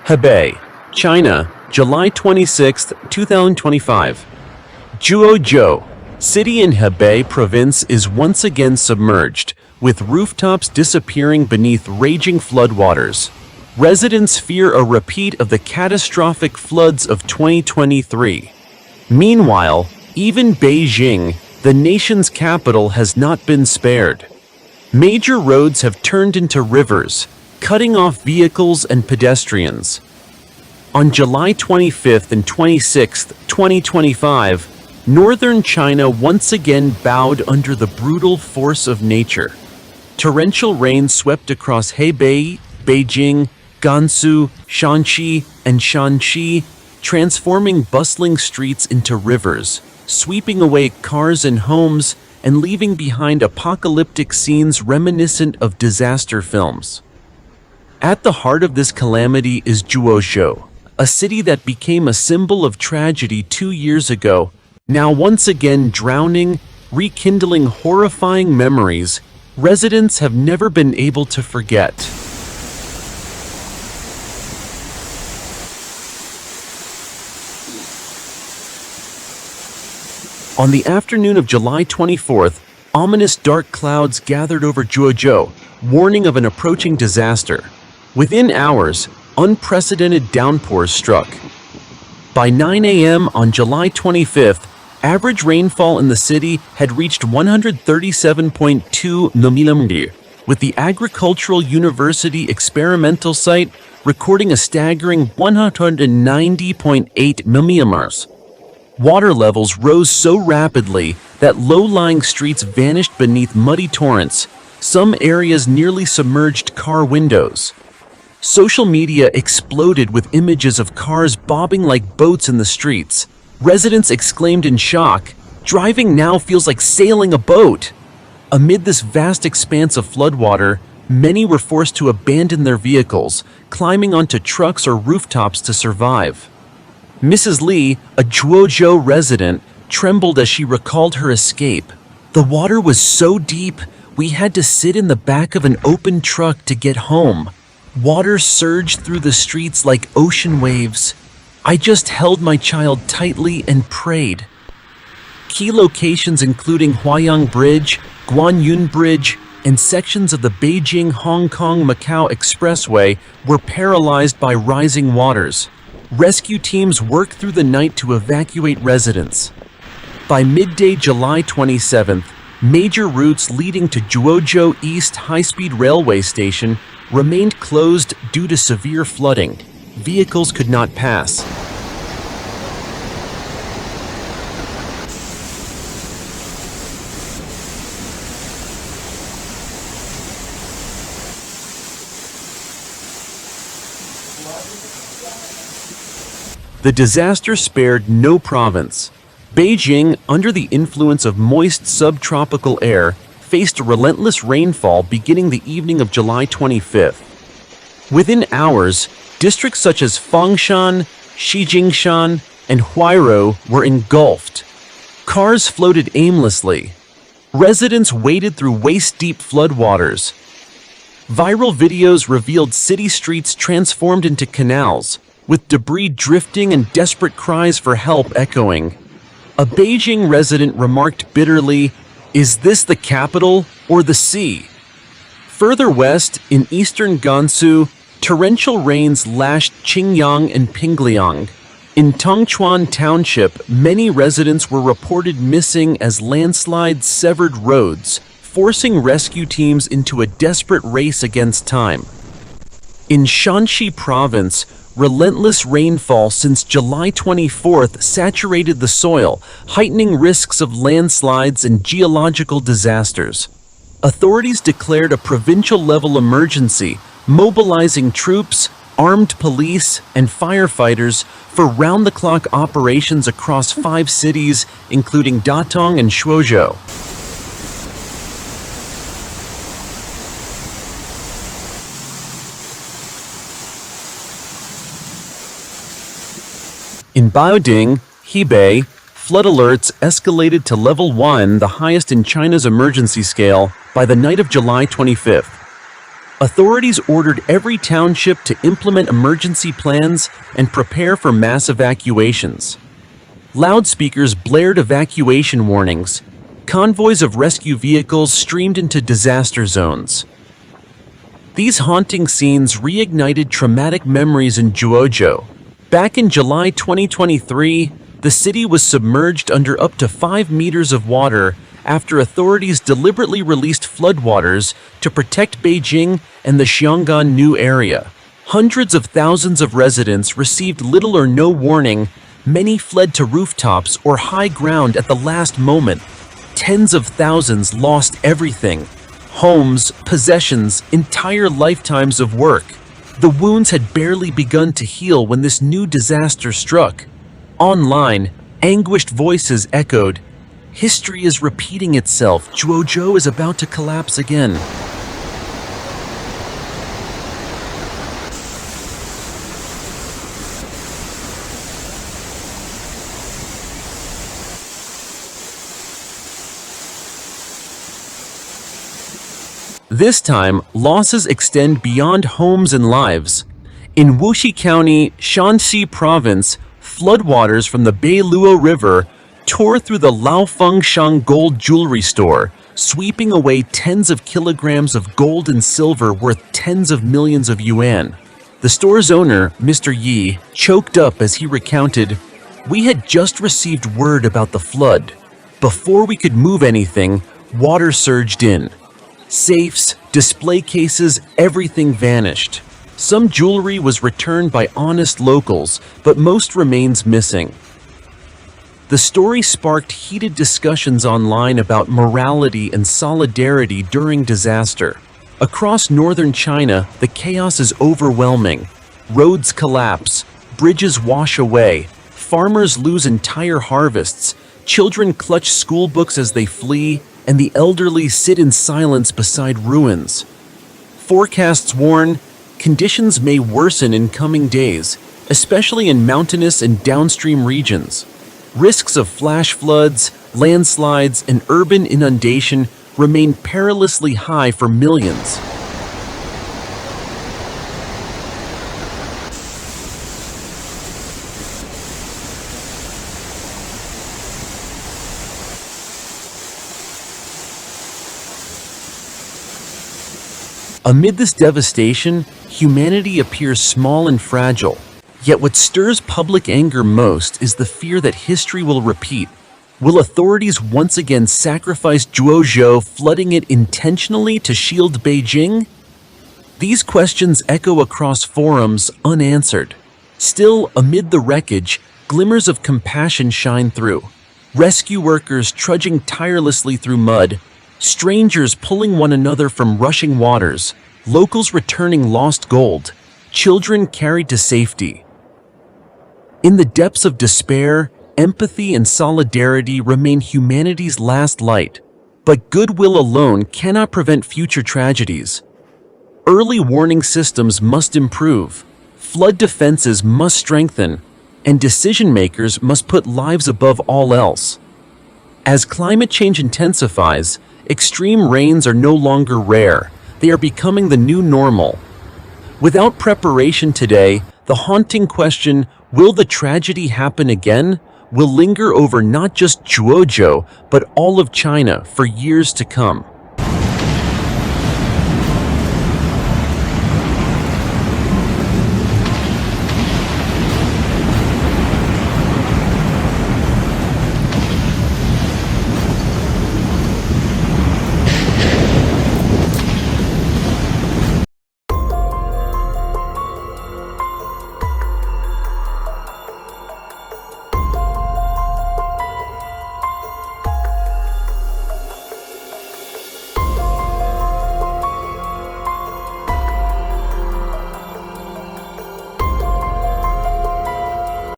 Hebei, China, July 26, 2025. Zhuozhou, city in Hebei province is once again submerged, with rooftops disappearing beneath raging floodwaters. Residents fear a repeat of the catastrophic floods of 2023. Meanwhile, even Beijing, the nation's capital, has not been spared. Major roads have turned into rivers, cutting off vehicles and pedestrians. On July 25th and 26th, 2025, northern China once again bowed under the brutal force of nature. Torrential rain swept across Hebei, Beijing, Gansu, Shanxi, and Shanxi, transforming bustling streets into rivers, sweeping away cars and homes, and leaving behind apocalyptic scenes reminiscent of disaster films. At the heart of this calamity is Zhuozhou, a city that became a symbol of tragedy 2 years ago, now once again drowning, rekindling horrifying memories residents have never been able to forget. On the afternoon of July 24th, ominous dark clouds gathered over Zhuozhou, warning of an approaching disaster. Within hours, unprecedented downpours struck. By 9 a.m. on July 25th, average rainfall in the city had reached 137.2 mm, with the Agricultural University experimental site recording a staggering 190.8 mm. Water levels rose so rapidly that low-lying streets vanished beneath muddy torrents. Some areas nearly submerged car windows. Social media exploded with images of cars bobbing like boats in the streets. Residents exclaimed in shock, "Driving now feels like sailing a boat." Amid this vast expanse of floodwater, many were forced to abandon their vehicles, climbing onto trucks or rooftops to survive. Mrs. Li, a Zhuozhou resident, trembled as she recalled her escape. "The water was so deep, we had to sit in the back of an open truck to get home. Water surged through the streets like ocean waves. I just held my child tightly and prayed." Key locations including Huaiyang Bridge, Guanyun Bridge, and sections of the Beijing-Hong Kong-Macau Expressway were paralyzed by rising waters. Rescue teams worked through the night to evacuate residents. By midday July 27th, major routes leading to Zhuozhou East High-Speed Railway Station remained closed due to severe flooding. Vehicles could not pass. The disaster spared no province. Beijing, under the influence of moist subtropical air, faced relentless rainfall beginning the evening of July 25th. Within hours, districts such as Fengshan, Shijingshan, and Huairou were engulfed. Cars floated aimlessly. Residents waded through waist-deep floodwaters. Viral videos revealed city streets transformed into canals, with debris drifting and desperate cries for help echoing. A Beijing resident remarked bitterly, "Is this the capital or the sea?" Further west, in eastern Gansu, torrential rains lashed Qingyang and Pingliang. In Tongchuan Township, many residents were reported missing as landslides severed roads, forcing rescue teams into a desperate race against time. In Shanxi Province, relentless rainfall since July 24th saturated the soil, heightening risks of landslides and geological disasters. Authorities declared a provincial-level emergency, mobilizing troops, armed police, and firefighters for round-the-clock operations across 5 cities, including Datong and Shuozhou. In Baoding, Hebei, flood alerts escalated to level 1, the highest in China's emergency scale, by the night of July 25th. Authorities ordered every township to implement emergency plans and prepare for mass evacuations. Loudspeakers blared evacuation warnings. Convoys of rescue vehicles streamed into disaster zones. These haunting scenes reignited traumatic memories in Guozhou. Back in July 2023, the city was submerged under up to 5 meters of water after authorities deliberately released floodwaters to protect Beijing and the Xiang'an area. Hundreds of thousands of residents received little or no warning. Many fled to rooftops or high ground at the last moment. Tens of thousands lost everything: homes, possessions, entire lifetimes of work. The wounds had barely begun to heal when this new disaster struck. Online, anguished voices echoed, "History is repeating itself. Guozhou is about to collapse again." This time, losses extend beyond homes and lives. In Wuxi County, Shanxi Province, floodwaters from the Beiluo River tore through the Laofengshang gold jewelry store, sweeping away tens of kilograms of gold and silver worth tens of millions of yuan. The store's owner, Mr. Yi, choked up as he recounted, "We had just received word about the flood. Before we could move anything, water surged in. Safes, display cases, everything vanished. Some jewelry was returned by honest locals, but most remains missing." The story sparked heated discussions online about morality and solidarity during disaster. Across northern China, the chaos is overwhelming. Roads collapse, bridges wash away, farmers lose entire harvests, children clutch school books as they flee, and the elderly sit in silence beside ruins. Forecasts warn conditions may worsen in coming days, especially in mountainous and downstream regions. Risks of flash floods, landslides, and urban inundation remain perilously high for millions. Amid this devastation, humanity appears small and fragile. Yet what stirs public anger most is the fear that history will repeat. Will authorities once again sacrifice Guozhou, flooding it intentionally to shield Beijing? These questions echo across forums unanswered. Still, amid the wreckage, glimmers of compassion shine through. Rescue workers trudging tirelessly through mud, strangers pulling one another from rushing waters, locals returning lost gold, children carried to safety. In the depths of despair, empathy and solidarity remain humanity's last light, but goodwill alone cannot prevent future tragedies. Early warning systems must improve, flood defenses must strengthen, and decision-makers must put lives above all else. As climate change intensifies, extreme rains are no longer rare, they are becoming the new normal. Without preparation today, the haunting question, will the tragedy happen again, will linger over not just Guozhou, but all of China for years to come.